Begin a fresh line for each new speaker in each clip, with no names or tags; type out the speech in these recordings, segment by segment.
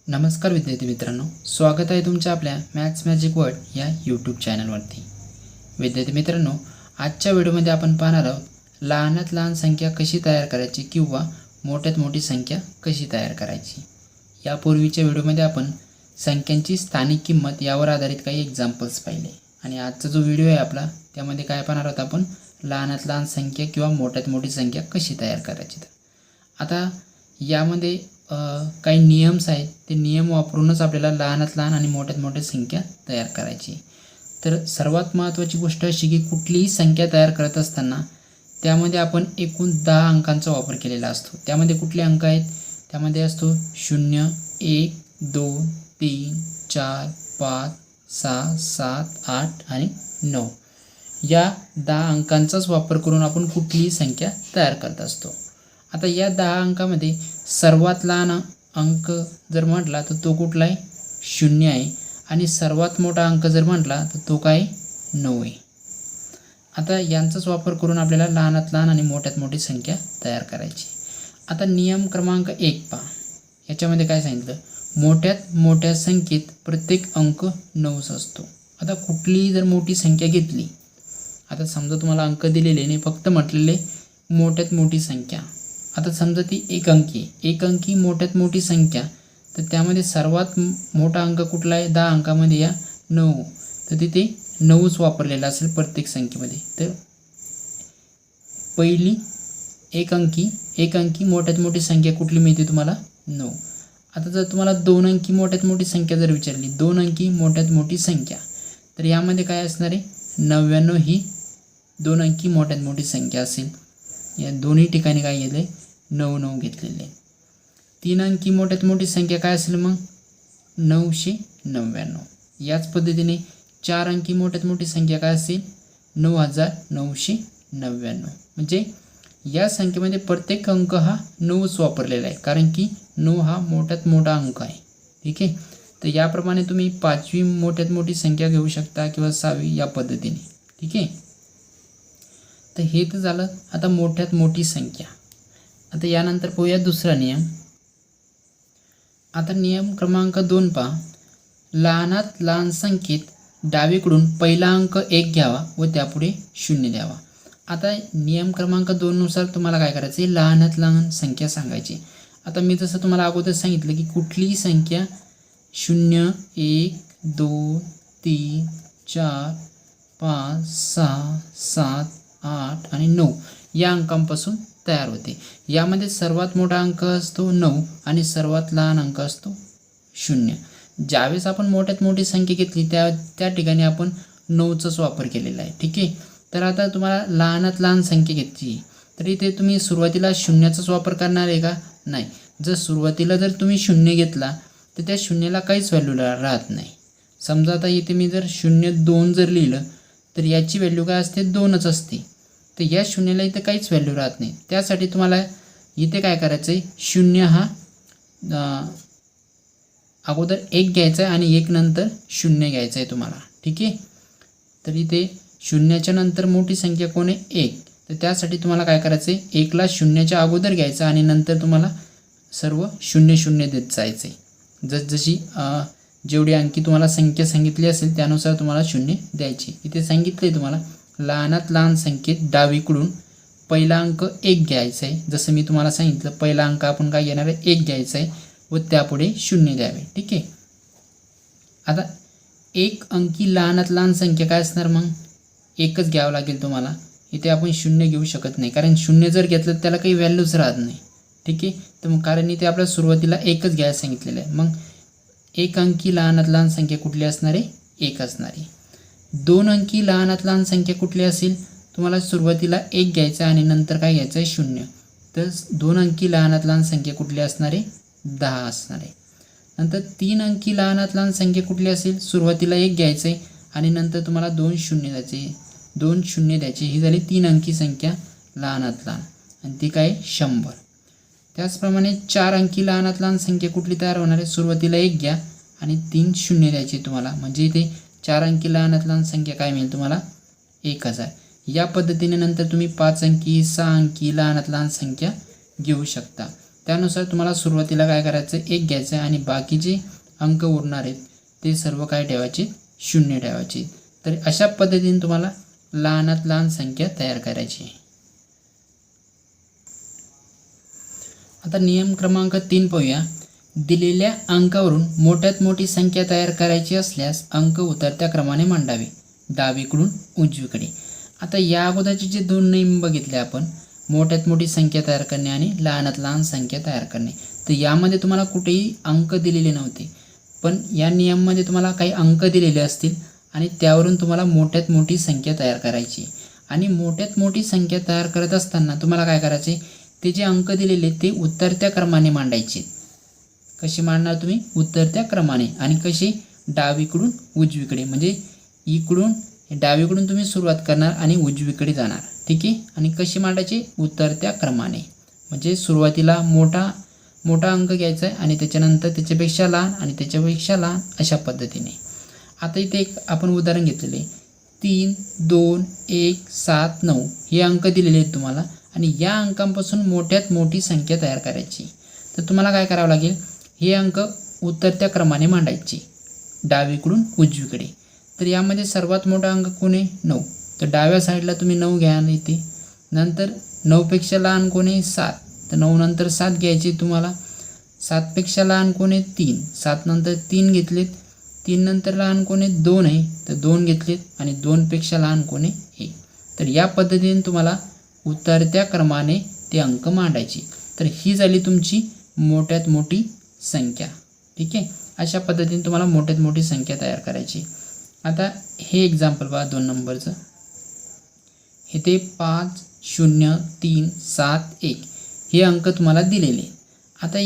नमस्कार विद्यार्थी मित्रांनो, स्वागत आहे तुमच्या आपल्या मॅथ्स मॅजिक वर्ल्ड या यूट्यूब चॅनलवरती। विद्यार्थी मित्रांनो, आजच्या व्हिडिओमध्ये आपण पाहणार आहोत लहानात लहान संख्या कशी तयार करायची किंवा मोठ्यात मोठी संख्या कशी तयार करायची। यापूर्वीच्या व्हिडिओमध्ये आपण संख्यांची स्थानिक किंमत यावर आधारित काही एक्झाम्पल्स पाहिले आणि आजचा जो व्हिडिओ आहे आपला त्यामध्ये काय पाहणार आहोत आपण लहानात लहान संख्या किंवा मोठ्यात मोठी संख्या कशी तयार करायची। आता यामध्ये काही नियम्स आहेत, ते नियम वापरूनच आपल्याला लहानात लहान आणि मोठ्यात मोठी संख्या तयार करायची। तर सर्वात महत्त्वाची गोष्ट अशी की कुठलीही संख्या तयार करत असताना त्यामध्ये आपण एकूण 10 अंकांचा वापर केलेला असतो। त्यामध्ये कुठले अंक आहेत? त्यामध्ये असतो 0, 1, 2, 3, 4, 5, 6, 7, 8 आणि 9 या 10 अंकांचाच वापर करून आपण कुठलीही संख्या तयार करत असतो। आता या 10 अंकामध्ये सर्वात लहान अंक जर म्हटला तर तो कुठला आहे? 0 आहे आणि सर्वात मोठा अंक जर म्हटला तर तो काय? 9 आहे। आता यांचाच वापर करून आपल्याला लहानात लहान आणि मोठ्यात मोठी संख्या तयार करायची। आता नियम क्रमांक 1 पहा, याच्यामध्ये काय सांगितलं? मोठ्यात मोठ्या संख्येत प्रत्येक अंक 9च असतो। आता कुठलीही जर मोठी संख्या घेतली, आता समजा तुम्हाला अंक दिलेले नाही, फक्त म्हटलेले मोठ्यात मोठी संख्या। आता समजा ती एक अंकी मोठ्यात मोठी संख्या, तर त्यामध्ये सर्वात मोठा अंक कुठला आहे? 10 अंकामध्ये या 9, तर तिथे 9च वापरलेला असेल प्रत्येक संख्येमध्ये। तर पहिली एक अंकी मोठ्यात मोठी संख्या कुठली मिळते तुम्हाला? 9। आता जर तुम्हाला 2 अंकी मोठ्यात मोठी संख्या जर विचारली, 2 अंकी मोठ्यात मोठी संख्या, तर यामध्ये काय असणार आहे? 99 ही 2 अंकी मोठ्यात मोठी संख्या असेल। या दोन्ही ठिकाणी काय घेतले? 9 घेतलेले। 3 अंकी मोठ्यात मोठी संख्या काय असेल मग? 999। याच पद्धतीने 4 अंकी मोठ्यात मोठी संख्या काय असेल? 9999। म्हणजे या संख्येमध्ये प्रत्येक अंक हा 9च वापरलेला आहे, कारण की 9 हा मोठ्यात मोठा अंक आहे। ठीक आहे, तर याप्रमाणे तुम्ही 5वी मोठ्यात मोठी संख्या घेऊ शकता किंवा 6वी या पद्धतीने। ठीक आहे, तर हे तर झालं आता मोठ्यात मोठी संख्या। आता यानंतर पाहूया दुसरा नियम। आता नियम क्रमांक 2 पहा, लहानात लहान संख्येत डावीकडून पहिला अंक 1 घ्यावा व त्यापुढे 0 द्यावा। आता नियम क्रमांक 2 नुसार तुम्हाला काय करायचं? लहानात लहान संख्या सांगायची। आता मी जसं तुम्हाला अगोदर सांगितलं की कुठलीही संख्या 0, 1, 2, 3, 4, 5, 6, 7, 8 आणि 9 या अंकांपासून तयार होते। यामध्ये सर्वात मोठा अंक असतो 9 आणि सर्वात लहान अंक असतो 0। ज्यावेळेस आपण मोठ्यात मोठी संख्या घेतली त्या ठिकाणी आपण 9चाच वापर केलेला आहे। ठीक आहे, तर आता तुम्हाला लहानात लहान संख्या घ्यायची, तर इथे तुम्ही सुरुवातीला 0चाच वापर करणार आहे का? नाही। जर सुरुवातीला जर तुम्ही 0 घेतला तर त्या 0ला काहीच व्हॅल्यू राहत नाही। समजा आता इथे मी जर 0.2 जर लिहिलं तर याची व्हॅल्यू काय असते? 2च असते। तर या 0ला इथे काहीच व्हॅल्यू राहत नाही। त्यासाठी तुम्हाला इथे काय करायचं आहे? 0 हा अगोदर 1 घ्यायचा आहे आणि 1 नंतर 0 घ्यायचा आहे तुम्हाला। ठीक आहे, तर इथे 0च्या नंतर मोठी संख्या कोण आहे? 1। तर त्यासाठी तुम्हाला काय करायचं आहे? 1ला 0च्या अगोदर घ्यायचं आणि नंतर तुम्हाला सर्व 0 देत जायचं आहे। जसजशी जेवढी अंकी तुम्हाला संख्या सांगितली असेल त्यानुसार तुम्हाला 0 द्यायची। इथे सांगितलं आहे तुम्हाला लहानात लहान संख्येत डावीकडून पहिला अंक 1 घ्यायचा आहे। जसं मी तुम्हाला सांगितलं, पहिला अंक आपण काय घेणार आहे? 1 घ्यायचा आहे व त्यापुढे 0 द्यावे। ठीक आहे, आता एक अंकी लहानात लहान संख्या काय असणार? मग 1च घ्यावं लागेल तुम्हाला। इथे आपण 0 घेऊ शकत नाही, कारण 0 जर घेतलं त्याला काही व्हॅल्यूच राहत नाही। ठीक आहे, तर मग कारण इथे आपल्याला सुरुवातीला 1च घ्यायला सांगितलेलं आहे। मग एक अंकी लहानात लहान संख्या कुठली असणार आहे? 1 असणार आहे। 2 अंकी लहानात लहान संख्या कुठली असेल? तुम्हाला सुरुवातीला 1 घ्यायचा आणि नंतर काय घ्यायचं आहे? 0। तर 2 अंकी लहानात लहान संख्या कुठली असणार आहे? 10 असणार आहे। नंतर 3 अंकी लहानात लहान संख्या कुठली असेल? सुरुवातीला 1 घ्यायचं आहे आणि नंतर तुम्हाला 2 0 द्यायचे, 2 0 द्यायचे। ही झाली 3 अंकी संख्या लहानात लहान आणि ती काय? 100। त्याचप्रमाणे 4 अंकी लहानात लहान संख्या कुठली तयार होणार आहे? सुरुवातीला 1 घ्या आणि 3 0 द्यायचे तुम्हाला, म्हणजे इथे 4 अंकी लहानात लहान संख्या काय मिळेल तुम्हाला? 1000। या पद्धतीने नंतर तुम्ही 5 अंकी 6 अंकी लहानात लहान संख्या घेऊ शकता। त्यानुसार तुम्हाला सुरुवातीला काय करायचं, 1 घ्यायचं आहे आणि बाकीचे अंक उरणार आहेत ते सर्व काय ठेवायचे, 0 ठेवायचे. तर अशा पद्धतीने तुम्हाला लहानात लहान संख्या तयार करायची आहे. आता नियम क्रमांक 3 पाहूया. दिलेल्या अंकावरून मोठ्यात मोठी संख्या तयार करायची असल्यास अंक उतरत्या क्रमाने मांडावे, डावीकडून उजवीकडे. आता या अगोदरचे जे 2 नियम बघितले आपण, मोठ्यात मोठी संख्या तयार करणे आणि लहानात लहान संख्या तयार करणे, तर यामध्ये तुम्हाला कुठेही अंक दिलेले नव्हते. पण या नियममध्ये तुम्हाला काही अंक दिलेले असतील आणि त्यावरून तुम्हाला मोठ्यात मोठी संख्या तयार करायची. आणि मोठ्यात मोठी संख्या तयार करत असताना तुम्हाला काय करायचे, ते जे अंक दिलेले ते उतरत्या क्रमाने मांडायचे. कसे मांडणार तुम्ही, उतरत्या क्रमाने. आणि कसे, डावीकडून उजवीकडे. म्हणजे इकडून डावीकडून तुम्ही सुरुवात करणार आणि उजवीकडे जाणार. ठीक आहे. आणि कसे मांडायचे, उतरत्या क्रमाने. म्हणजे सुरुवातीला मोठा अंक घ्यायचा आहे आणि त्याच्यानंतर त्याच्यापेक्षा लहान आणि त्याच्यापेक्षा लहान, अशा पद्धतीने. आता इथे एक आपण उदाहरण घेतलेले 3, 2, 1, 7, 9 हे अंक दिलेले आहेत तुम्हाला. आणि या अंकांपासून मोठ्यात मोठी संख्या तयार करायची. तर तुम्हाला काय करावं लागेल, हे अंक उतरत्या क्रमाने मांडायचे डावीकडून उजवीकडे. तर यामध्ये सर्वात मोठा अंक कोण आहे, 9. तर डाव्या साईडला तुम्ही 9 घ्या इथे. नंतर 9पेक्षा लहान कोण आहे, 7. तर 9 नंतर 7 घ्यायचे तुम्हाला. 7पेक्षा लहान कोण आहे, 3. 7 नंतर 3 घेतलेत. 3 नंतर लहान कोण आहे, 2 आहे. तर 2 घेतलेत. आणि 2पेक्षा लहान कोण आहे, 1. तर या पद्धतीने तुम्हाला उतरत्या क्रमाने ते अंक मांडायचे. तर ही झाली तुमची मोठ्यात मोठी संख्या. ठीक आहे. अशा पद्धतीने तुम्हाला मोठ्यात मोठी संख्या तयार करायची. आता हे एक्झाम्पल पहा 2 नंबरचं. इथे 5, 0, 3, 7, 1 हे अंक तुम्हाला दिलेले. आता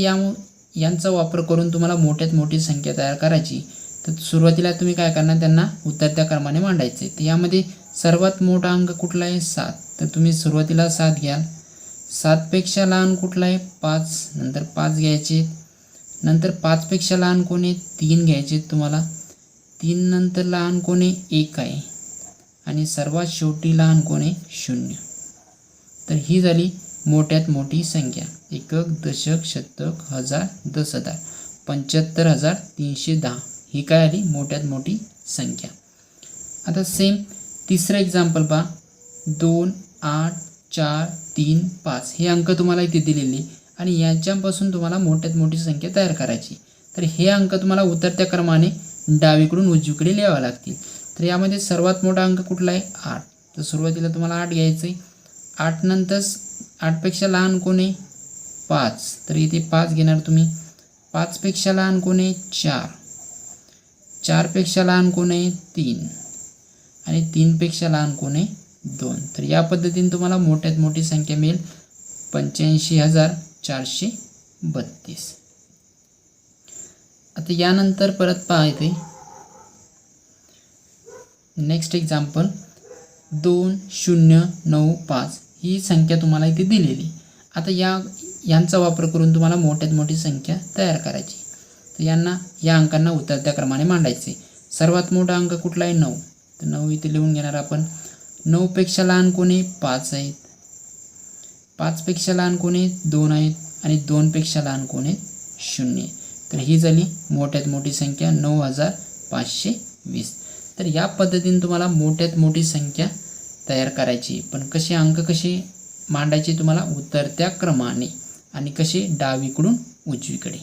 यांचा वापर करून तुम्हाला मोठ्यात मोठी संख्या तयार करायची. तर सुरुवातीला तुम्ही काय करणार, त्यांना उतरत्या क्रमाने मांडायचे. तर यामध्ये सर्वात मोठा अंक कुठला आहे, 7. तर तुम्ही सुरुवातीला 7 घ्याल. 7पेक्षा लहान कुठला आहे, 5. नंतर 5 घ्यायचे. नंतर 5पेक्षा लहान कोण आहे, 3 घ्यायचे तुम्हाला. 3 नंतर लहान कोण आहे, 1 आहे. आणि सर्वात शेवटी लहान कोण आहे, 0. तर ही झाली मोठ्यात मोठी संख्या. एकक, दशक, शतक, हजार, 10,000, 75,310 ही काय आली, मोठ्यात मोठी संख्या. आता सेम तिसरं एक्झाम्पल पहा. 2, 8, 4, 3, 5 हे अंक तुम्हाला इथे दिलेले आणि याच्यापासून तुम्हाला मोठ्यात मोठी संख्या तयार करायची. तर हे अंक तुम्हाला उतरत्या क्रमाने डावीकडून उजवीकडे लिहावे लागतील. तर यामध्ये सर्वात मोठा अंक कुठला आहे, 8. तर सुरुवातीला तुम्हाला 8 घ्यायचं आहे. 8 नंतर 8पेक्षा लहान कोण आहे, 5. तर इथे 5 घेणार तुम्ही. 5पेक्षा लहान कोण आहे, 4. 4पेक्षा लहान कोण आहे, 3. आणि 3पेक्षा लहान कोण आहे, 2. तर या पद्धतीने तुम्हाला मोठ्यात मोठी संख्या मिळेल 85,432. आता यानंतर परत पहा इथे नेक्स्ट एक्झाम्पल 2095 ही संख्या तुम्हाला इथे दिलेली. आता यांचा वापर करून तुम्हाला मोठ्यात मोठी संख्या तयार करायची. तर या अंकांना उतरत्या क्रमाने मांडायचे. सर्वात मोठा अंक कुठला आहे, 9. तर 9 इथे लिहून घेणार आपण. 9पेक्षा लहान कोण आहे, 5 आहेत. 5पेक्षा लहान कोण आहे, 2 आहेत. आणि 2पेक्षा लहान कोण आहे, 0. तर ही झाली मोठ्यात मोठी संख्या 9,520. तर या पद्धतीने तुम्हाला मोठ्यात मोठी संख्या तयार करायची. पण कसे अंक कसे मांडायचे, तुम्हाला उतरत्या क्रमाने आणि कसे, डावीकडून उजवीकडे.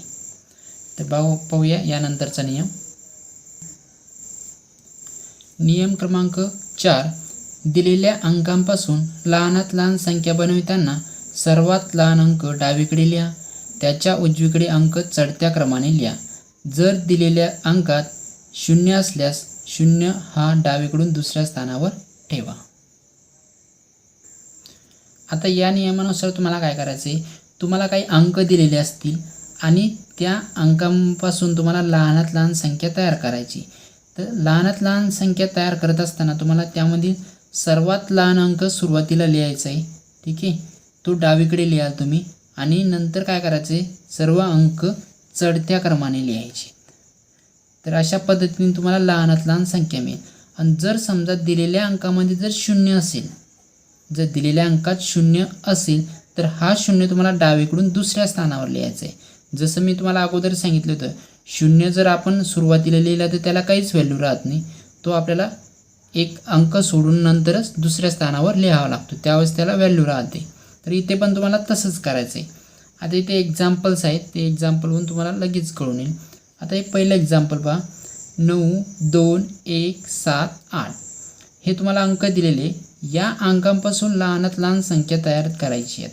तर पाहूया यानंतरचा नियम. नियम क्रमांक 4. दिलेल्या अंकांपासून लहानात लहान संख्या बनविताना सर्वात लहान अंक डावीकडे लिहा, त्याच्या उजवीकडे अंक चढत्या क्रमाने लिहा. जर दिलेल्या अंकात 0 असल्यास 0 हा डावीकडून दुसऱ्या स्थानावर ठेवा. आता या नियमानुसार तुम्हाला काय करायचं आहे, तुम्हाला काही अंक दिलेले असतील आणि त्या अंकांपासून तुम्हाला लहानात लहान संख्या तयार करायची. तर लहानात लहान संख्या तयार करत असताना तुम्हाला त्यामधील सर्वात लहान अंक सुरुवातीला लिहायचा आहे. ठीक आहे. तो डावीकडे लिहाल तुम्ही आणि नंतर काय करायचे, सर्व अंक चढत्या क्रमाने लिहायचे. तर अशा पद्धतीने तुम्हाला लहानात लहान संख्या मिळेल. आणि जर समजा दिलेल्या अंकामध्ये जर 0 असेल, जर दिलेल्या अंकात 0 असेल तर हा शून्य तुम्हाला डावीकडून दुसऱ्या स्थानावर लिहायचा आहे. जसं मी तुम्हाला अगोदर सांगितलं होतं, शून्य जर आपण सुरुवातीला लिहिला तर त्याला काहीच व्हॅल्यू राहत नाही. तो आपल्याला एक अंक सोडून नंतरच दुसऱ्या स्थानावर लिहावा लागतो, त्यावेळेस त्याला व्हॅल्यू राहते. तर इथे पण तुम्हाला तसंच करायचं आहे. आता इथे एक्झाम्पल्स आहेत, ते एक्झाम्पलहून तुम्हाला लगेच कळून येईल. आता हे पहिलं एक्झाम्पल पहा, 9, 2, 1, 7, 8 हे तुम्हाला अंक दिलेले. या अंकांपासून लहानात लहान संख्या तयार करायची.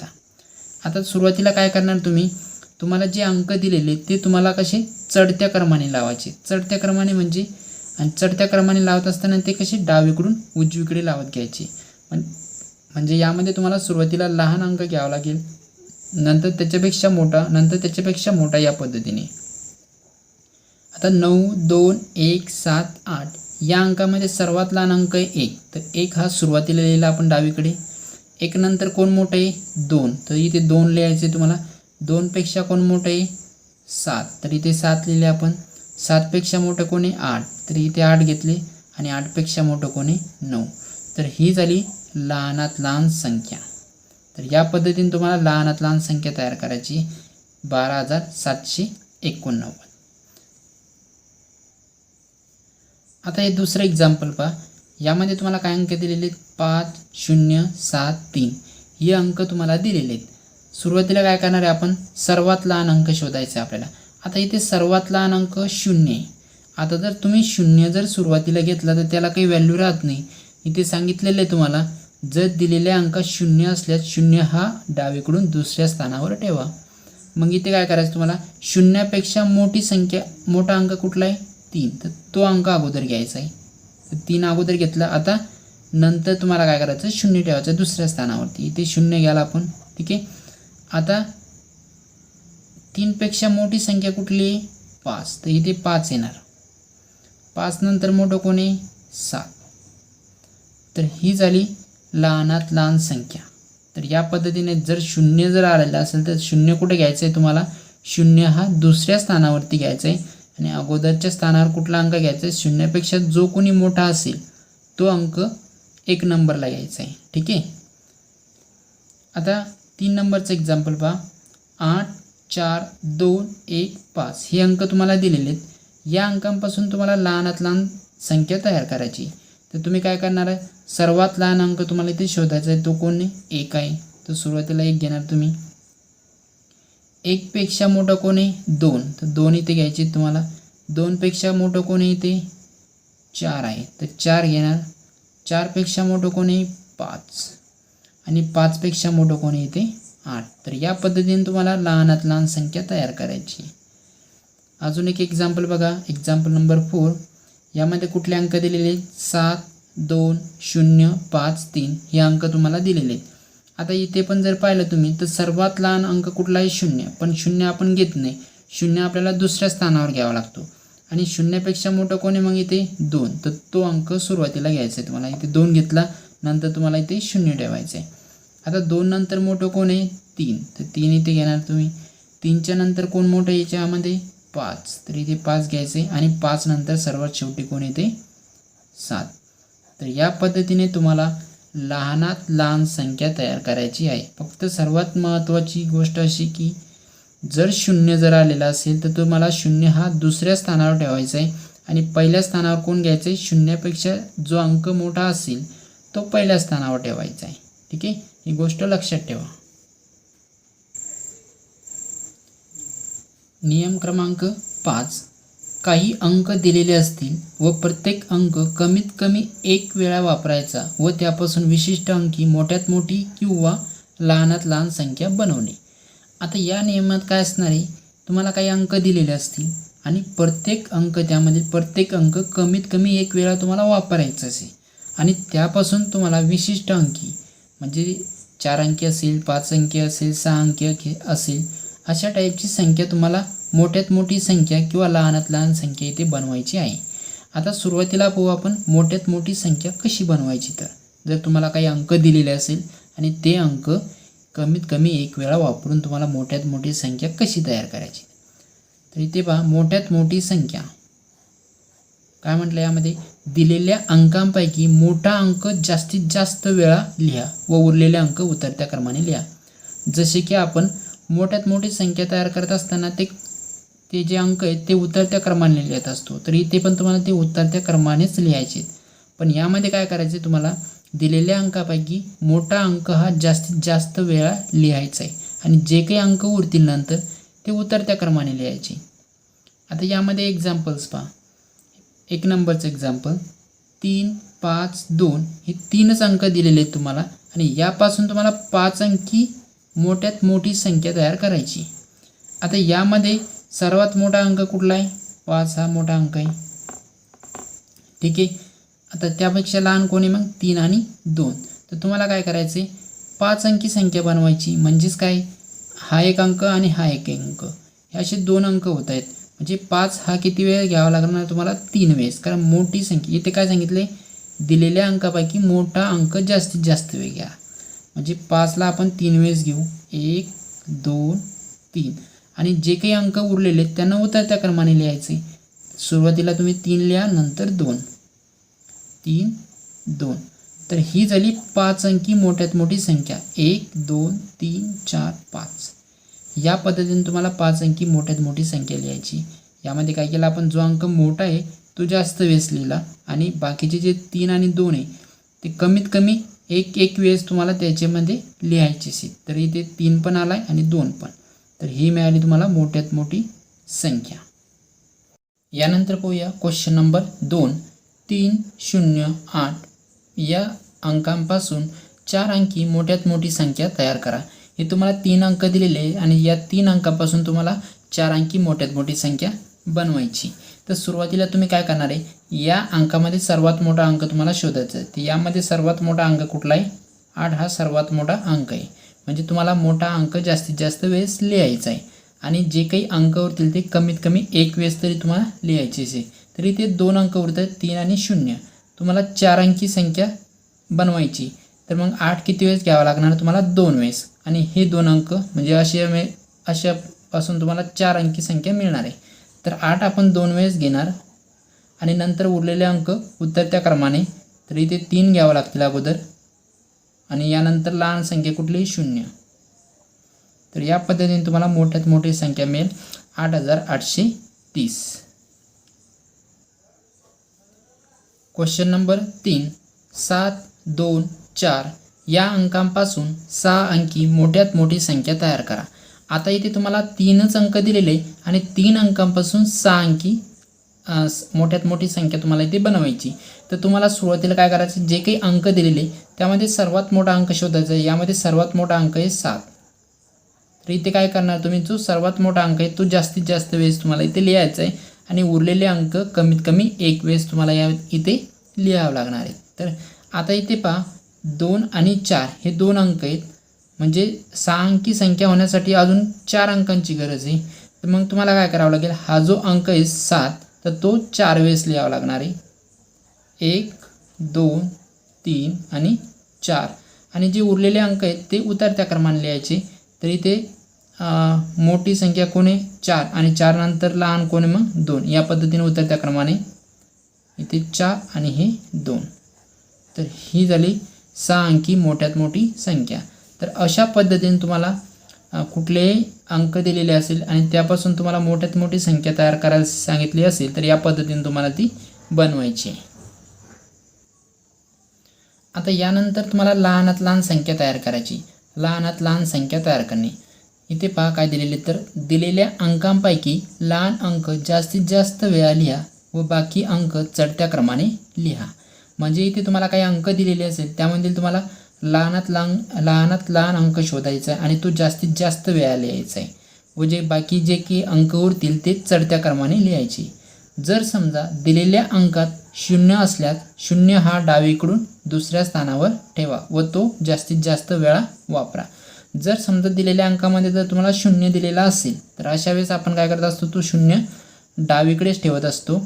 आता सुरुवातीला काय करणार तुम्ही, तुम्हाला जे अंक दिलेले ते तुम्हाला कसे चढत्या क्रमाने लावायचे. चढत्या क्रमाने चढत्या क्रमाने लावत असताना ते कसे डावीकडून उजवीकडे लावत घ्यायचे. म्हणजे यामध्ये तुम्हाला सुरुवातीला लहान अंक घ्यावा लागेल, नंतर त्याच्यापेक्षा मोठा, नंतर त्याच्यापेक्षा मोठा, या पद्धतीने. आता 9, 2, 1, 7, 8 या अंकामध्ये सर्वात लहान अंक आहे 1. तर 1 हा सुरुवातीला लिहिला आपण डावीकडे. 1 नंतर कोण मोठं आहे 2, तर इथे 2 लिहायचे तुम्हाला. 2 पेक्षा कोण मोठं आहे 7, तर इथे 7 लिहिले आपण. 7 पेक्षा मोठं कोण आहे 8, तर इथे 8 घेतले. आणि 8 पेक्षा मोठं कोण आहे 9. तर ही झाली लहानात लहान संख्या. तर या पद्धतीने तुम्हाला लहानात लहान संख्या तयार करायची. 12,789. आता हे दुसरं एक्झाम्पल पहा. यामध्ये तुम्हाला काय अंक दिलेले आहेत, 5, 0, 7, 3 हे अंक तुम्हाला दिलेले आहेत. सुरुवातीला काय करणार आहे आपण, सर्वात लहान अंक शोधायचा आहे आपल्याला. आता इथे सर्वात लहान अंक 0 आहे. आता जर तुम्ही 0 जर सुरुवातीला घेतला तर त्याला काही व्हॅल्यू राहत नाही. इथे सांगितलेलं आहे तुम्हाला, जर दिलेल्या अंकात 0 असल्यास 0 हा डावीकडून दुसऱ्या स्थानावर ठेवा. मग इथे काय करायचं तुम्हाला, 0पेक्षा मोठी संख्या, मोठा अंक कुठला आहे 3, तर तो अंक अगोदर घ्यायचा आहे. तर 3 अगोदर घेतला. आता नंतर तुम्हाला काय करायचं, 0 ठेवायचं दुसऱ्या स्थानावरती. इथे 0 घ्याला आपण, ठीक आहे. आता 3पेक्षा मोठी संख्या कुठली आहे 5, तर इथे 5 येणार. 5 नंतर मोठं कोण आहे 7. तर ही झाली लहानात लहान संख्या. तर या पद्धतीने जर 0 जर आलेला असेल तर 0 कुठे घ्यायचं आहे तुम्हाला, 0 हा दुसऱ्या स्थानावरती घ्यायचा आहे. आणि अगोदरच्या स्थानावर कुठला अंक घ्यायचा आहे, 0पेक्षा जो कोणी मोठा असेल तो अंक 1 नंबरला घ्यायचा आहे, ठीक आहे. आता 3 नंबरचं एक्झाम्पल पहा. 8, 4, 2, 1, 5 हे अंक तुम्हाला दिलेले आहेत. या अंकांपासून तुम्हाला लहानात लहान संख्या तयार करायची. तर तुम्ही काय करणार आहे, सर्वात लहान अंक तुम्हाला इथे शोधायचा आहे. तो कोण आहे 1 आहे. तर सुरुवातीला 1 घेणार तुम्ही. 1 पेक्षा मोठं कोण आहे 2, तर 2 इथे घ्यायचे तुम्हाला. 2 पेक्षा मोठं कोण आहे इथे 4 आहे, तर 4 घेणार. 4 पेक्षा मोठं कोण आहे 5, आणि 5 पेक्षा मोठं कोण आहे इथे 8. तर या पद्धतीने तुम्हाला लहानात लहान संख्या तयार करायची. अजून एक एक्झाम्पल बघा, एक्झाम्पल नंबर 4. यामध्ये कुठले अंक दिलेले आहेत, 7, 2, 0, 5, 3 हे अंक तुम्हाला दिलेले आहेत. आता इथे पण जर पाहिलं तुम्ही तर सर्वात लहान अंक कुठला आहे 0, पण 0 आपण घेत नाही. 0 आपल्याला दुसऱ्या स्थानावर घ्यावा लागतो. आणि 0पेक्षा मोठं कोण आहे मग इथे 2, तर तो अंक सुरुवातीला घ्यायचा आहे तुम्हाला. इथे 2 घेतला, नंतर तुम्हाला इथे 0 ठेवायचं आहे. आता 2 नंतर मोठं कोण आहे 3, तर 3 इथे घेणार तुम्ही. 3च्या नंतर कोण मोठं याच्यामध्ये 5, तर इथे 5 घ्यायचे. आणि 5 नंतर सर्वात शेवटी कोण येते 7. तर या पद्धतीने तुम्हाला लहानात लहान संख्या तयार करायची आहे. फक्त सर्वात महत्त्वाची गोष्ट अशी की जर 0 जर आलेला असेल तर तुम्हाला 0 हा दुसऱ्या स्थानावर ठेवायचा आहे. आणि पहिल्या स्थानावर कोण घ्यायचं आहे, 0पेक्षा जो अंक मोठा असेल तो पहिल्या स्थानावर ठेवायचा आहे, ठीक आहे. ही गोष्ट लक्षात ठेवा. नियम क्रमांक 5. काही अंक दिलेले असतील व प्रत्येक अंक कमीत कमी 1 वेळा वापरायचा व त्यापासून विशिष्ट अंकी मोठ्यात मोठी किंवा लहानात लहान संख्या बनवणे. आता या नियमात काय असणार आहे, तुम्हाला काही अंक दिलेले असतील आणि प्रत्येक अंक, त्यामध्ये प्रत्येक अंक कमीत कमी 1 वेळा तुम्हाला वापरायचा असेल. आणि त्यापासून तुम्हाला विशिष्ट अंकी, म्हणजे 4 अंकी असेल, 5 अंकी असेल, 6 अंकी असेल, अशा टाईपची संख्या तुम्हाला मोठ्यात मोठी संख्या किंवा लहानात लहान संख्या इथे बनवायची आहे. आता सुरुवातीला पाहू आपण मोठ्यात मोठी संख्या कशी बनवायची. तर जर तुम्हाला काही अंक दिलेले असेल आणि ते अंक कमीत कमी 1 वेळा वापरून तुम्हाला मोठ्यात मोठी संख्या कशी तयार करायची. तर इथे पहा, मोठ्यात मोठी संख्या काय म्हटलं, यामध्ये दिलेल्या अंकांपैकी मोठा अंक जास्तीत जास्त वेळा लिहा व उरलेले अंक उतरत्या क्रमाने लिहा. जसे की आपण मोठ्यात मोठी संख्या तयार करत असताना ते जे अंक आहेत ते उतरत्या क्रमाने लिहित असतो, तर इथे पण तुम्हाला ते उतरत्या क्रमानेच लिहायचे. पण यामध्ये काय करायचे, तुम्हाला दिलेल्या अंकापैकी मोठा अंक हा जास्तीत जास्त वेळा लिहायचा आहे आणि जे काही अंक उरतील नंतर ते उतरत्या क्रमाने लिहायचे. आता यामध्ये एक्झाम्पल्स पहा. 1 नंबरचं एक्झाम्पल 3, 5, 2 हे 3च अंक दिलेले आहेत तुम्हाला आणि यापासून तुम्हाला 5 अंकी मोठ्यात मोठी संख्या तयार करायची. आता यामध्ये सर्वात मोठा अंक कुठला आहे? 5 हा मोठा अंक आहे. ठीक आहे. आता त्यापेक्षा लहान कोण आहे मग? 3 आणि 2. तर तुम्हाला काय करायचं आहे, 5 अंकी संख्या बनवायची. म्हणजेच काय, हा एक अंक आणि हा एक अंक, हे असे 2 अंक होत आहेत. म्हणजे 5 हा किती वेळ घ्यावा लागणार तुम्हाला? 3 वेळेस. कारण मोठी संख्या इथे काय सांगितले, दिलेल्या अंकापैकी मोठा अंक जास्तीत जास्त वेळ घ्या. म्हणजे 5ला आपण 3 वेळेस घेऊ. 1, 2, 3 आणि जे काही अंक उरलेले त्यांना उतरत्या क्रमाने लिहायचे. सुरुवातीला तुम्ही 3 लिहा, नंतर 2, 3, 2. तर ही झाली 5 अंकी मोठ्यात मोठी संख्या. 1, 2, 3, 4, 5. या पद्धतीने तुम्हाला 5 अंकी मोठ्यात मोठी संख्या लिहायची. यामध्ये काय केलं आपण, जो अंक मोठा आहे तो जास्त वेळेस लिहिला आणि बाकीचे जे 3 आणि 2 आहे ते कमीत कमी एक वेळेस तुम्हाला त्याच्यामध्ये लिहायचे. तर इथे 3 पण आला आहे आणि 2 पण. तर ही मिळाली तुम्हाला मोठ्यात मोठी संख्या. यानंतर पाहूया क्वेश्चन नंबर 2. 3, 0, 8 या अंकांपासून 4 अंकी मोठ्यात मोठी संख्या तयार करा. हे तुम्हाला 3 अंक दिलेले आहे आणि या 3 अंकापासून तुम्हाला 4 अंकी मोठ्यात मोठी संख्या बनवायची. तर सुरुवातीला तुम्ही काय करणार आहे, या अंकामध्ये सर्वात मोठा अंक तुम्हाला शोधायचा आहे. तर यामध्ये सर्वात मोठा अंक कुठला आहे? 8 हा सर्वात मोठा अंक आहे. म्हणजे तुम्हाला मोठा अंक जास्तीत जास्त वेळेस लिहायचा आहे आणि जे काही अंक उरतील ते कमीत कमी एक वेळेस तरी तुम्हाला लिहायचेच आहे. तरी ते 2 अंक उरतात, 3 आणि 0. तुम्हाला 4 अंकी संख्या बनवायची. तर मग 8 किती वेळेस घ्यावा लागणार तुम्हाला? 2 वेळेस. आणि हे 2 अंक म्हणजे अशापासून तुम्हाला 4 अंकी संख्या मिळणार आहे. तर 8 आपण 2 वेळेस घेणार आणि नंतर उरलेले अंक उतरत्या क्रमाने. तर इथे 3 घ्यावं लागतील अगोदर आणि यानंतर लहान संख्या कुठली? 0. तर या पद्धतीने तुम्हाला मोठ्यात मोठी संख्या मिळेल 8830. Question number 3. 7, 2, 4 या अंकांपासून 6 अंकी मोठ्यात मोठी संख्या तयार करा. आता इथे तुम्हाला 3च अंक दिलेले आणि 3 अंकांपासून 6 अंकी मोठ्यात मोठी संख्या तुम्हाला इथे बनवायची. तर तुम्हाला सुरुवातीला काय करायचं, जे काही अंक दिलेले त्यामध्ये सर्वात मोठा अंक शोधायचा आहे. यामध्ये सर्वात मोठा अंक आहे 7. तर इथे काय करणार तुम्ही, जो सर्वात मोठा अंक आहे तो जास्तीत जास्त वेळेस तुम्हाला इथे लिहायचा आहे आणि उरलेले अंक कमीत कमी एक वेळेस तुम्हाला इथे लिहावं लागणार आहे. तर आता इथे पहा, 2 आणि 4 हे 2 अंक आहेत. म्हणजे 6 अंकी संख्या होण्यासाठी अजून 4 अंकांची गरज आहे. तर मग तुम्हाला काय करावं लागेल, हा जो अंक आहे 7 तर तो 4 वेळेस लिहावा लागणार आहे. 1, 2, 3 आणि 4. आणि जे उरलेले अंक आहेत ते उतरत्या क्रमाने लिहायचे. तर इथे मोठी संख्या कोण आहे? 4 आणि 4 नंतर लहान कोण आहे? मग 2. या पद्धतीने उतरत्या क्रमाने इथे 4 आणि हे 2. तर ही झाली 6 अंकी मोठ्यात मोठी संख्या. तर अशा पद्धतीने तुम्हाला कुठलेही अंक दिलेले असेल आणि त्यापासून तुम्हाला मोठ्यात मोठी संख्या तयार करायला सांगितली असेल तर या पद्धतीने तुम्हाला ती बनवायची आहे. आता यानंतर तुम्हाला लहानात लहान संख्या तयार करायची. लहानात लहान संख्या तयार करणे. इथे पहा काय दिलेले, तर दिलेल्या अंकांपैकी लहान अंक जास्तीत जास्त वेळा लिहा व बाकी अंक चढत्या क्रमाने लिहा. म्हणजे इथे तुम्हाला काही अंक दिलेले असेल त्यामध्ये तुम्हाला लहानात लहान अंक शोधायचा आहे आणि तो जास्तीत जास्त वेळा लिहायचा आहे व जे बाकी जे काही अंक उरतील ते चढत्या क्रमाने लिहायचे. जर समजा दिलेल्या अंकात 0 असल्यास 0 हा डावीकडून दुसऱ्या स्थानावर ठेवा व तो जास्तीत जास्त वेळा वापरा. जर समजा दिलेल्या अंकामध्ये जर तुम्हाला 0 दिलेला असेल तर अशा वेळेस आपण काय करत असतो, तो 0 डावीकडेच ठेवत असतो.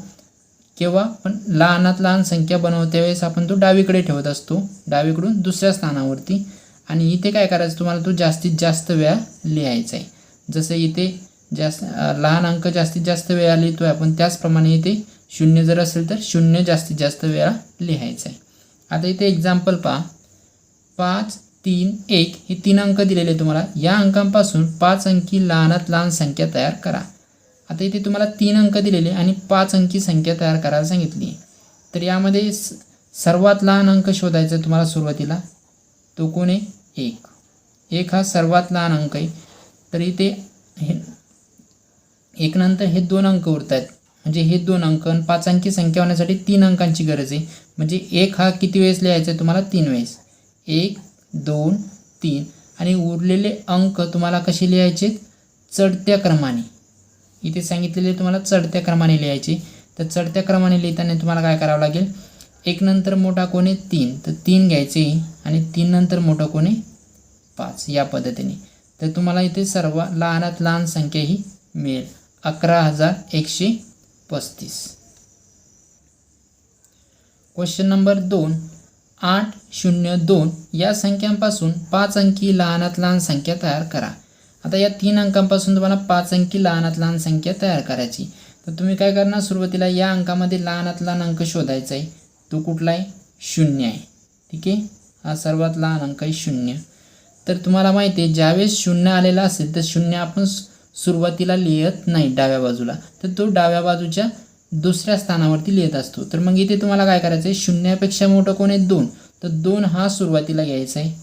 किंवा पण लहानात लहान संख्या बनवत्या वेळेस आपण तो डावीकडे ठेवत असतो, डावीकडून दुसऱ्या स्थानावरती. आणि इथे काय करायचं, तुम्हाला तो जास्तीत जास्त वेळा लिहायचा आहे. जसं इथे लहान अंक जास्तीत जास्त वेळा लिहितोय आपण, त्याचप्रमाणे इथे 0 जर असेल तर 0 जास्तीत जास्त वेळा लिहायचा आहे. आता इथे एक्झाम्पल पहा. 5, 3, 1 हे 3 अंक दिलेले तुम्हाला. या अंकांपासून 5 अंकी लहानात लहान संख्या तयार करा. आता इथे तुम्हाला 3 अंक दिलेले आणि 5 अंकी संख्या तयार करायला सांगितली. तर यामध्ये सर्वात लहान अंक शोधायचा तुम्हाला सुरुवातीला. तो कोण आहे? 1. 1 हा सर्वात लहान अंक आहे. तर इथे हे 1 नंतर हे 2 अंक उरत आहेत. म्हणजे हे 2 अंक आणि 5 अंकी संख्या होण्यासाठी 3 अंकांची गरज आहे. म्हणजे 1 हा किती वेळेस लिहायचा आहे तुम्हाला? 3 वेळेस. 1, 2, 3 आणि उरलेले अंक तुम्हाला कसे लिहायचे? चढत्या क्रमाने. इथे सांगितलेले तुम्हाला चढत्या क्रमाने लिहायचे. तर चढत्या क्रमाने लिहिताना तुम्हाला काय करावं लागेल? 1 नंतर मोठा कोण आहे? 3. तर 3 घ्यायचे आणि 3 नंतर मोठं कोण आहे? 5. या पद्धतीने. तर तुम्हाला इथे सर्व लहानात लहान संख्या ही मिळेल. 11,135. Question number 2. 802 या संख्यांपासून 5 अंकी लहानात लहान संख्या तयार करा. आता या 3 अंकांपासून तुम्हाला 5 अंकी लहानात लहान संख्या तयार करायची. तर तुम्ही काय करणार? सुरुवातीला या अंकामध्ये लहानात लहान अंक शोधायचा आहे. तो कुठला आहे? 0 आहे. ठीक आहे. हा सर्वात लहान अंक आहे 0. तर तुम्हाला माहिती आहे ज्यावेळेस 0 आलेला असेल तर 0 आपण सुरुवातीला लिहित नाही डाव्या बाजूला. तर तो डाव्या बाजूच्या दुसऱ्या स्थानावरती लिहित असतो. तर मग इथे तुम्हाला काय करायचं आहे? 0पेक्षा मोठं कोण आहे? 2. तर 2 हा सुरुवातीला घ्यायचा आहे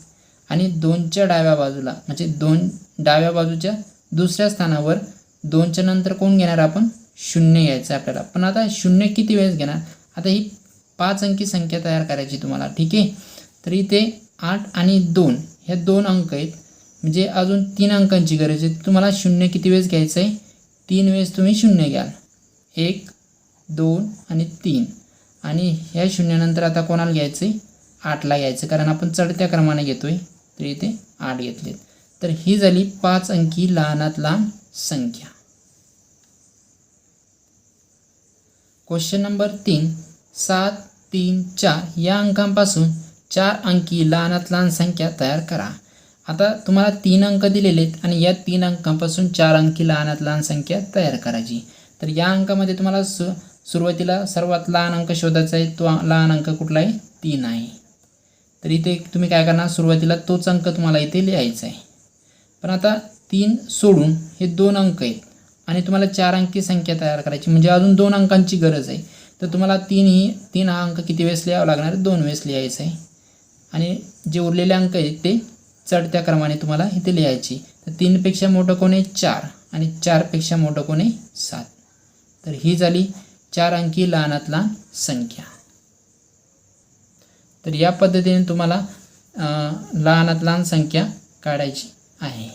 आणि 2च्या डाव्या बाजूला म्हणजे 2 डाव्या बाजूच्या दुसऱ्या स्थानावर 2च्या नंतर कोण घेणार आपण? 0 घ्यायचं आपल्याला. पण आता 0 किती वेळेस घेणार? आता ही 5 अंकी संख्या तयार करायची तुम्हाला. ठीक आहे. तर इथे 8 आणि 2 ह्या 2 अंक आहेत. म्हणजे अजून 3 अंकांची गरज आहे. तुम्हाला 0 किती वेळेस घ्यायचं आहे? 3 वेळेस तुम्ही 0 घ्याल. 1, 2 आणि 3 आणि ह्या 0 नंतर आता कोणाला घ्यायचं आहे? 8ला घ्यायचं. कारण आपण चढत्या क्रमाने घेतो आहे. तर इथे 8 घेतलेत. तर ही झाली 5 अंकी लहानात लहान संख्या. Question number 3. 7, 3, 4 या अंकांपासून 4 अंकी लहानात लहान संख्या तयार करा. आता तुम्हाला 3 अंक दिलेले आहेत आणि या 3 अंकांपासून 4 अंकी लहानात लहान संख्या तयार करायची. तर या अंकामध्ये तुम्हाला सुरुवातीला सर्वात लहान अंक शोधायचा आहे. तो लहान अंक कुठला आहे? 3 आहे. तर इथे तुम्ही काय करणार? सुरुवातीला तोच अंक तुम्हाला इथे लिहायचा आहे. पण आता 3 सोडून हे 2 अंक आहेत आणि तुम्हाला 4 अंकी संख्या तयार करायची. म्हणजे अजून 2 अंकांची गरज आहे. तर तुम्हाला 3 हा अंक किती वेळेस लिहावा लागणार? 2 वेळेस लिहायचा आहे. आणि जे उरलेले अंक आहेत ते चढत्या क्रमाने तुम्हाला इथे लिहायची. तर 3पेक्षा मोठं कोण आहे? 4 आणि 4पेक्षा मोठं कोण आहे? 7. तर ही झाली 4 अंकी लहानात लहान संख्या. तर या पद्धतीने तुम्हाला लहानात लहान संख्या काढायची आहे.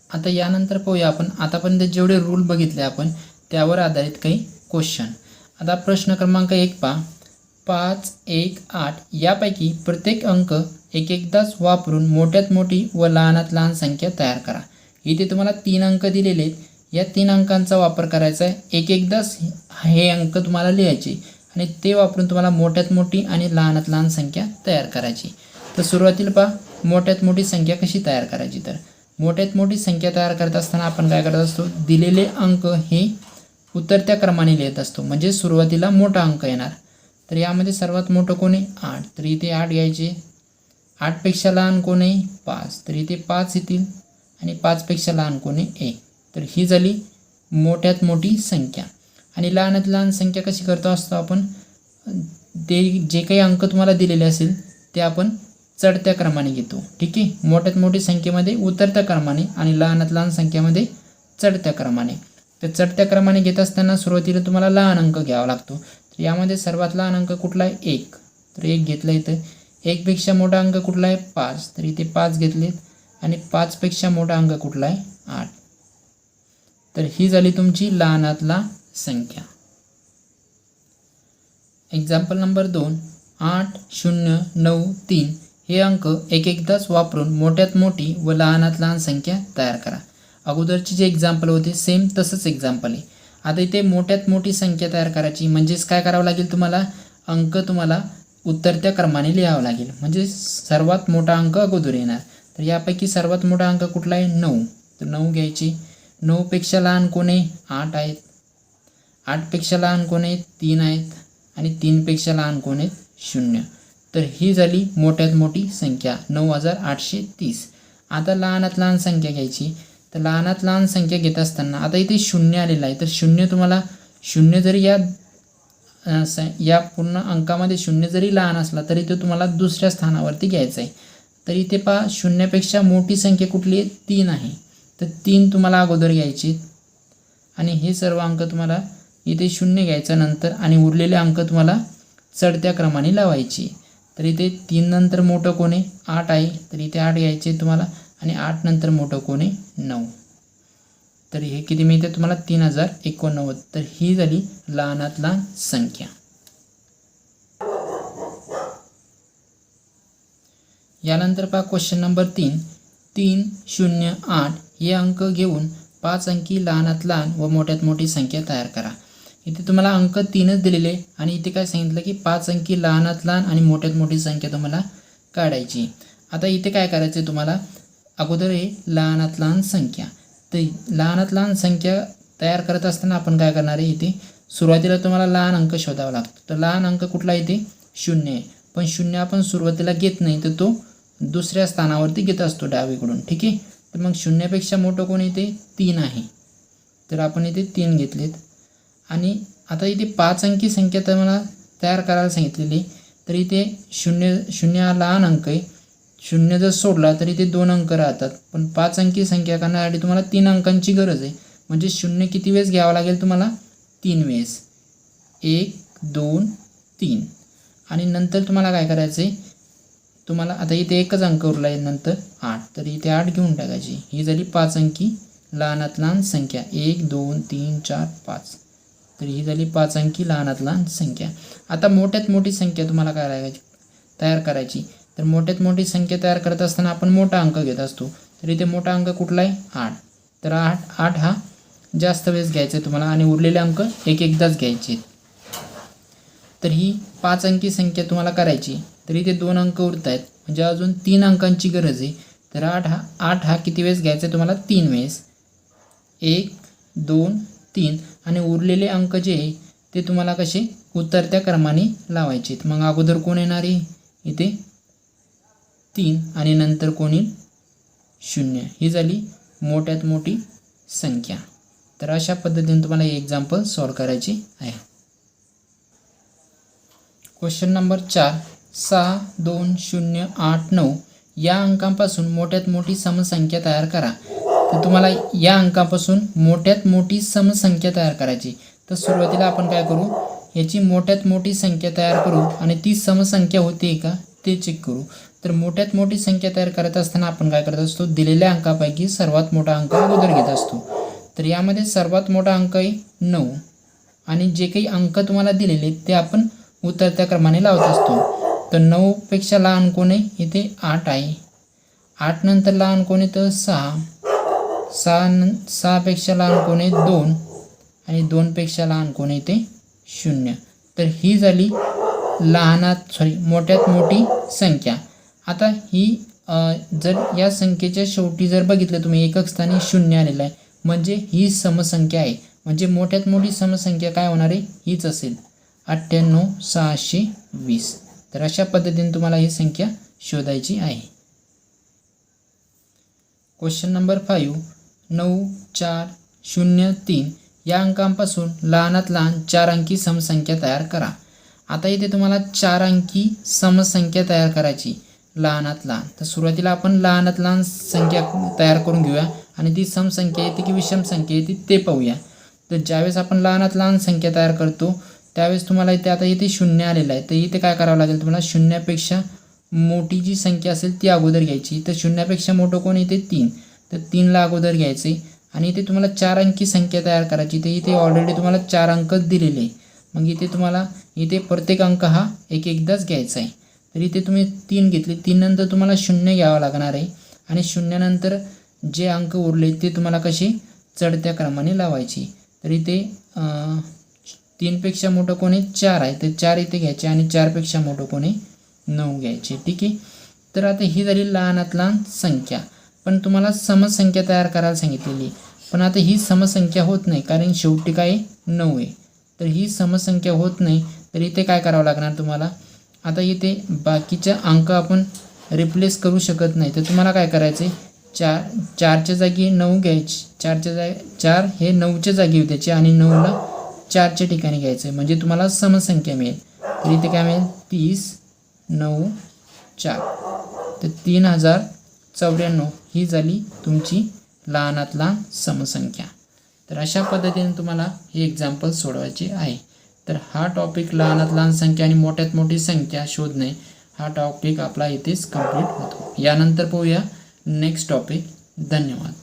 आता यानंतर पाहूया आपण आतापर्यंत जेवढे रूल बघितले आपण त्यावर आधारित काही क्वेश्चन. आता प्रश्न क्रमांक 1 पहा. 5, 1, 8 यापैकी प्रत्येक अंक एकदाच वापरून मोठ्यात मोठी व लहानात लहान संख्या तयार करा. इथे तुम्हाला 3 अंक दिलेले आहेत. या 3 अंकांचा वापर करायचा आहे. एकदाच हे अंक तुम्हाला लिहायचे आणि ते वापरून तुम्हाला मोठ्यात मोठी आणि लहानात लहान संख्या तयार करायची. तर सुरुवातीला पहा मोठ्यात मोठी संख्या कशी तयार करायची. तर मोठ्यात मोठी संख्या तयार करत असताना आपण काय करत असतो? दिलेले अंक हे उतरत्या क्रमाने लिहित असतो. म्हणजे सुरुवातीला मोठा अंक येणार. तर यामध्ये सर्वात मोठं कोण आहे? 8. तर इथे 8 घ्यायचे. 8पेक्षा लहान कोण आहे? 5. तर इथे 5 येतील आणि 5पेक्षा लहान कोण आहे? 1. तर ही झाली मोठ्यात मोठी संख्या. आणि लहानात लहान संख्या कशी करतो असतो आपण? ते जे काही अंक तुम्हाला दिलेले असेल ते आपण चढत्या क्रमाने घेतो. ठीक आहे. मोठ्यात मोठी संख्येमध्ये उतरत्या क्रमाने आणि लहानात लहान संख्येमध्ये चढत्या क्रमाने. तर चढत्या क्रमाने घेत असताना सुरुवातीला तुम्हाला लहान अंक घ्यावा लागतो. तर यामध्ये सर्वात लहान अंक कुठला आहे? 1. तर 1 घेतला इथं. 1पेक्षा मोठा अंक कुठला आहे? 5. तर इथे 5 घेतलेत आणि 5पेक्षा मोठा अंक कुठला आहे? 8. तर ही झाली तुमची लहानात लहान संख्या. Example number 2. 8093 हे अंक एकदाच वापरून मोठ्यात मोठी व लहानात लहान संख्या तयार करा. अगोदरचे जे एक्झाम्पल होते सेम तसंच एक्झाम्पल आहे. आता इथे मोठ्यात मोठी संख्या तयार करायची म्हणजेच काय करावं लागेल तुम्हाला? अंक तुम्हाला उतरत्या क्रमाने लिहावं लागेल. म्हणजे सर्वात मोठा अंक अगोदर येणार. तर यापैकी सर्वात मोठा अंक कुठला आहे? 9. तर 9 घ्यायची. 9पेक्षा लहान कोण आहे? 8 आहेत. 8पेक्षा लहान कोण आहेत? 3 आहेत आणि 3पेक्षा लहान कोण आहेत? 0. तर ही झाली मोठ्यात मोठी संख्या 9830. आता लहानात लहान संख्या घ्यायची. तर लहानात लहान संख्या घेत असताना आता इथे शून्य आलेलं आहे. तर शून्य तुम्हाला शून्य जरी या पूर्ण अंकामध्ये शून्य जरी लहान असला तरी तो तुम्हाला दुसऱ्या स्थानावरती घ्यायचा आहे. तर इथे पहा शून्यापेक्षा मोठी संख्या कुठली आहे? 3 आहे. तर 3 तुम्हाला अगोदर घ्यायचे आणि हे सर्व अंक तुम्हाला इथे शून्य घ्यायचा नंतर आणि उरलेले अंक तुम्हाला चढत्या क्रमाने लावायचे. तर इथे 3 नंतर मोठं कोण आहे? 8 आहे. तर इथे 8 घ्यायचे तुम्हाला आणि 8 नंतर मोठं कोण आहे? 9. तर हे किती मिळते तुम्हाला? 3089. तर ही झाली लहानात लहान संख्या. यानंतर पहा क्वेश्चन नंबर 3. 308 हे अंक घेऊन 5 अंकी लहानात लहान व मोठ्यात मोठी संख्या तयार करा. इथे तुम्हाला अंक 3च दिलेले आणि इथे काय सांगितलं की 5 अंकी लहानात लहान आणि मोठ्यात मोठी संख्या तुम्हाला काढायची. आता इथे काय करायचं आहे तुम्हाला? अगोदर हे लहानात लहान संख्या. तर लहानात लहान संख्या तयार करत असताना आपण काय करणार आहे? इथे सुरुवातीला तुम्हाला लहान अंक शोधावा लागतो. तर लहान अंक कुठला? इथे 0 आहे. पण 0 आपण सुरुवातीला घेत नाही, तर तो दुसऱ्या स्थानावरती घेत असतो डावीकडून. ठीक आहे. तर मग 0पेक्षा मोठं कोण इथे? 3 आहे. तर आपण इथे 3 घेतलेत. आणि आता इथे 5 अंकी संख्या तर मला तयार करायला सांगितलेली. तर इथे 0 हा लहान अंक आहे. 0 जर सोडला तर इथे 2 अंक राहतात. पण 5 अंकी संख्या करण्यासाठी तुम्हाला 3 अंकांची गरज आहे. म्हणजे 0 किती वेळेस घ्यावा लागेल तुम्हाला? 3 वेळेस. 1 2 3. आणि नंतर तुम्हाला काय करायचं आहे? तुम्हाला आता इथे एकच अंक उरला आहे नंतर 8. तर इथे 8 घेऊन टाकायची. ही झाली 5 अंकी लहानात लहान संख्या. 1 2 3 4 5. तर ही झाली 5 अंकी लहानात लहान संख्या. आता मोठ्यात मोठी संख्या तुम्हाला काय तयार करायची. तर मोठ्यात मोठी संख्या तयार करत असताना आपण मोठा अंक घेत असतो. तर इथे मोठा अंक कुठला आहे? 8. तर 8 हा जास्त वेळेस घ्यायचा आहे तुम्हाला आणि उरलेले अंक एकदाच घ्यायचे. तर ही 5 अंकी संख्या तुम्हाला करायची. तर इथे 2 अंक उरत आहेत म्हणजे अजून 3 अंकांची गरज आहे. तर 8 हा किती वेळेस घ्यायचा आहे तुम्हाला? 3 वेळेस. 1 2 3. आणि उरलेले अंक जे आहे ते तुम्हाला कसे उतरत्या क्रमाने लावायचे. मग अगोदर कोण येणार आहे? इथे 3 आणि नंतर कोण येईल? 0. ही झाली मोठ्यात मोठी संख्या. तर अशा पद्धतीने तुम्हाला हे एक्झाम्पल सॉल्व करायचे आहे. Question number 4. 6 2 0 8 9 या अंकांपासून मोठ्यात मोठी समसंख्या तयार करा. तर तुम्हाला या अंकापासून मोठ्यात मोठी समसंख्या तयार करायची. तर सुरुवातीला आपण काय करू? याची मोठ्यात मोठी संख्या तयार करू आणि ती समसंख्या होते का ते चेक करू. तर मोठ्यात मोठी संख्या तयार करत असताना आपण काय करत असतो? दिलेल्या अंकापैकी सर्वात मोठा अंक अगोदर घेत असतो. तर यामध्ये सर्वात मोठा अंक आहे 9 आणि जे काही अंक तुम्हाला दिलेले ते आपण उतरत्या क्रमाने लावत असतो. तर 9पेक्षा लहान कोण आहे? इथे 8 आहे. 8 नंतर लहान कोण आहे? तर 6. 6पेक्षा लहान कोण आहे? 2 आणि 2पेक्षा लहान कोण आहे? ते 0. तर ही झाली मोठ्यात मोठी संख्या. आता ही जर या संख्येच्या शेवटी जर बघितलं तुम्ही एकक स्थानी 0 आलेलं आहे म्हणजे ही समसंख्या आहे. म्हणजे मोठ्यात मोठी समसंख्या काय होणार आहे? हीच असेल 98620. तर अशा पद्धतीने तुम्हाला ही संख्या शोधायची आहे. Question number 5. 9 4 0 3 या अंकांपासून लहानात लहान 4 अंकी समसंख्या तयार करा. आता इथे तुम्हाला 4 अंकी समसंख्या तयार करायची लहानात लहान. तर सुरुवातीला आपण लहानात लहान संख्या तयार करून घेऊया आणि ती समसंख्या येते की विषम संख्या येते ते पाहूया. तर ज्यावेळेस आपण लहानात लहान संख्या तयार करतो त्यावेळेस तुम्हाला इथे आता इथे 0 आलेलं आहे. तर इथे काय करावं लागेल तुम्हाला? 0पेक्षा मोठी जी संख्या असेल ती अगोदर घ्यायची. तर 0पेक्षा मोठं कोण? इथे 3. तर 3ला अगोदर घ्यायचे आणि इथे तुम्हाला 4 अंकी संख्या तयार करायची. तर इथे ऑलरेडी तुम्हाला 4 अंकच दिलेले आहे. मग इथे तुम्हाला इथे प्रत्येक अंक हा एकदाच घ्यायचा आहे. तर इथे तुम्ही 3 घेतले. 3 नंतर तुम्हाला 0 घ्यावा लागणार आहे आणि 0 नंतर जे अंक उरले ते तुम्हाला कसे चढत्या क्रमाने लावायचे. तर इथे 3पेक्षा मोठं कोण आहे? 4 आहे. तर 4 इथे घ्यायचे आणि 4पेक्षा मोठं कोण आहे? 9 घ्यायचे. ठीक आहे. तर आता ही झाली लहानात लहान संख्या. पण तुम्हाला समसंख्या तयार करायला सांगितलेली. पण आता ही समसंख्या होत नाही कारण शेवटी काय 9 आहे. तर ही समसंख्या होत नाही. तर इथे काय करावं लागणार तुम्हाला? आता इथे बाकीचे अंक आपण रिप्लेस करू शकत नाही, तर तुम्हाला काय करायचं आहे, 4च्या जागी 9 घ्यायची, 4 हे 9च्या जागी होते त्याची आणि 9ला 4च्या ठिकाणी घ्यायचं आहे, म्हणजे तुम्हाला समसंख्या मिळेल. तर इथे काय मिळेल, 30, 9, 4. तर 3094 ही झाली तुमची लहानात लहान समसंख्या. तर अशा पद्धतीने तुम्हाला हे एक्झाम्पल सोडवायचे आहे. तर हा टॉपिक लहानात लहान संख्या आणि मोठ्यात मोठी संख्या शोधणे हा टॉपिक आपला इथेच कंप्लीट होतो. यानंतर पाहूया नेक्स्ट टॉपिक. धन्यवाद.